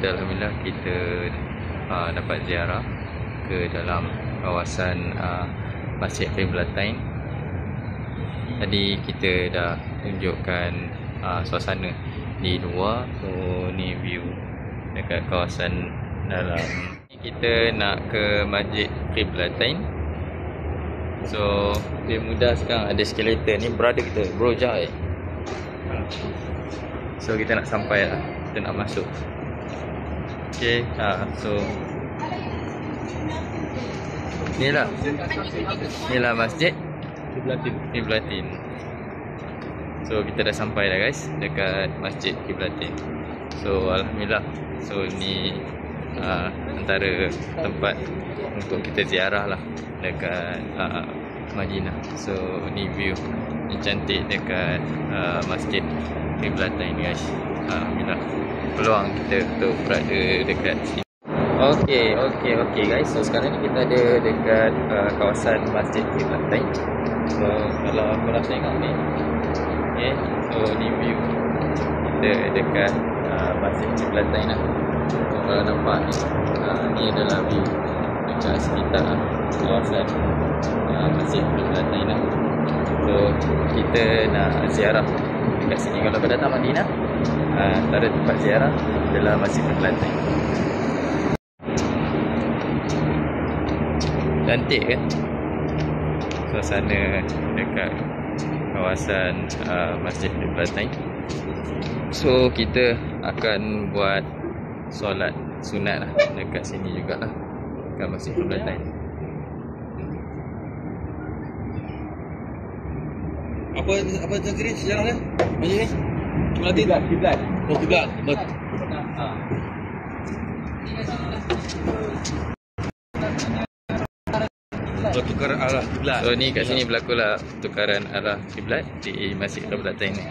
kita alhamdulillah kita dapat ziarah ke dalam kawasan Masjid Qiblatain. Tadi kita dah tunjukkan suasana di luar. So ni view dekat kawasan dalam. Kita nak ke Masjid Qiblatain. So dia mudah sekarang ada skeleton ni, brother kita, Bro Jai. So kita nak sampai lah, kita nak masuk. Okay, so inilah Masjid Qiblatain. So kita dah sampai dah guys dekat Masjid Qiblatain. So alhamdulillah. So ni antara tempat untuk kita ziarah lah dekat Madinah. So ni view ni cantik dekat Masjid Qiblatain guys. Alhamdulillah peluang kita untuk berada dekat sini. Okay guys. So sekarang ni kita ada dekat kawasan Masjid Qiblatain. So kalau korang tengok ni, okay, so ni view kita dekat Masjid Qiblatain lah. So kalau nampak ni adalah view dekat sekitar kawasan Masjid Qiblatain lah. So kita nak ziarah dekat sini. Kalau kau datang Madinah, antara tempat ziarah adalah Masjid Qiblatain. Cantik kan suasana dekat kawasan Masjid Qiblatain. So kita akan buat solat sunat lah dekat sini jugalah, dekat Masjid Qiblatain. Apa sendiri sejarah dia? Masjid ni? Kiblat. Oh, kiblat. Tukaran arah kiblat. So ni kat sini berlakulah tukaran arah kiblat di Masjid Qiblatain ni.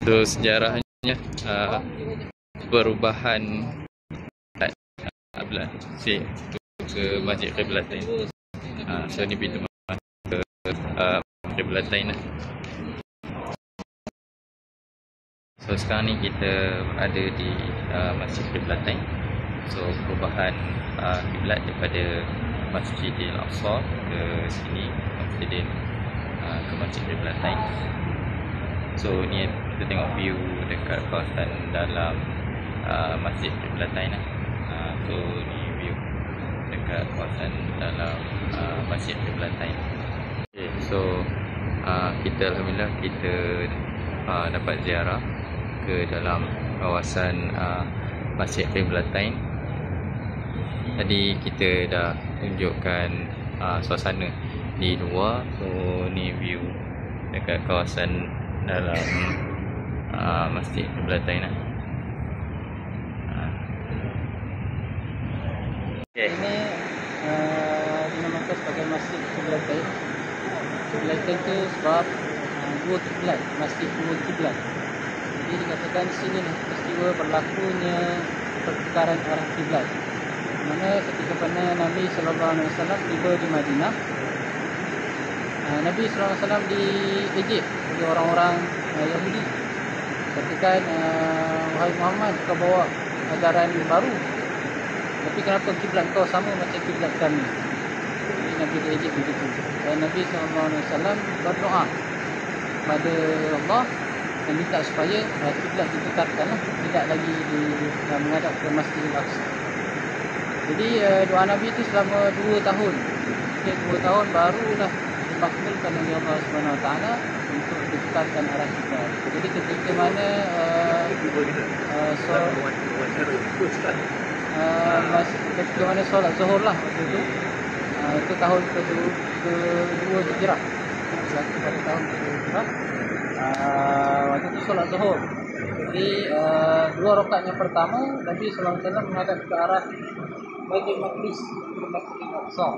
So sejarahnya perubahan ke Masjid Qiblatain. So ni pintu masuk ke Qiblatain lah. So sekarang ni kita ada di Masjid Qiblatain. So perubahan kiblat daripada Masjidil Aqsa ke sini, ke Masjid Qiblatain. So ni kita tengok view dekat kawasan dalam Masjid Qiblatain lah. So ni view dekat kawasan dalam Masjid Qiblatain. Okay, so kita alhamdulillah kita dapat ziarah ke dalam kawasan Masjid Qiblatain. Tadi kita dah tunjukkan suasana di luar. So ni view dekat kawasan dalam Masjid Qiblatain lah. Okay. Ini dinamakan sebagai Masjid Qiblatain. Qiblatain itu sebab dua kiblat, masjid dua kiblat. Jadi dikatakan di sini peristiwa berlakunya pertukaran arah kiblat. Mana ketika mana Nabi SAW tiba di Madinah, Nabi SAW diejek oleh orang-orang Yahudi. Katakan, wahai Muhammad, kau bawa ajaran baru, tapi kenapa kiblat kau sama macam kiblat kami? Jadi Nabi diejek begitu. Dan Nabi SAW berdoa kepada Allah dan minta supaya kiblat ditukarkanlah, tidak lagi menghadap ke Masjidil Aqsa. Jadi doa Nabi itu selama 2 tahun. 2 tahun barulah dimakbulkan oleh Allah SWT untuk ditukarkan arah kiblat. Jadi ketika mana ketika mana solat zuhur lah waktu itu tahun kedua Hijrah. Satu pada tahun kedua Hijrah. Waktu itu solat zuhur. Jadi 2 rakaat yang pertama Nabi SAW menghadap ke arah Baitul Maqdis, ke Masjidil Aqsa.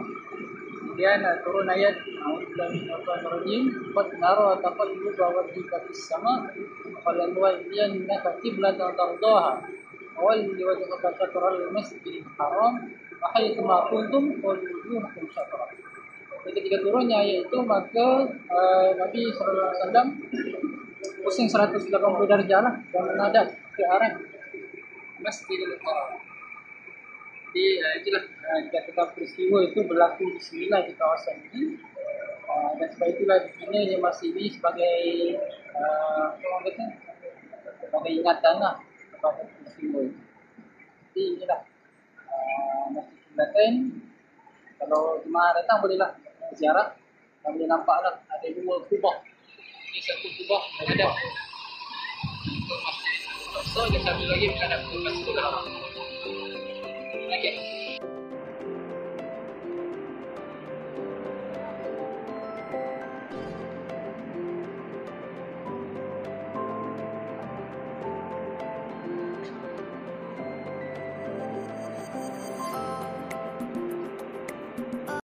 Kemudian turun ayat A'udzubillahi qad nara taqalluba wajhika fis sama' falanwalliyannaka qiblatan tardaha wawalli wajhaka shatral masjidil haram Wahai kuntum qulu hakum syatara. Ketika turunnya ayat itu, maka Nabi SAW pusing 180 darjah lah dan menghadap ke arah Masjidil Haram. Jadi itulah dikatakan peristiwa itu berlaku di sinilah di kawasan ini. Dan sebab itulah dibina masjid ini sebagai orang kata sebagai ingatan lah kepada peristiwa itu. Jadi inilah Masjid Kiblatain. Kalau jemaah datang bolehlah ziarah dan boleh nampaklah ada 2 kubah. Ini satu kubah menghadap ke Masjid Al-Aqsa dan satu lagi menghadap ke Masjidil Haram. Okey.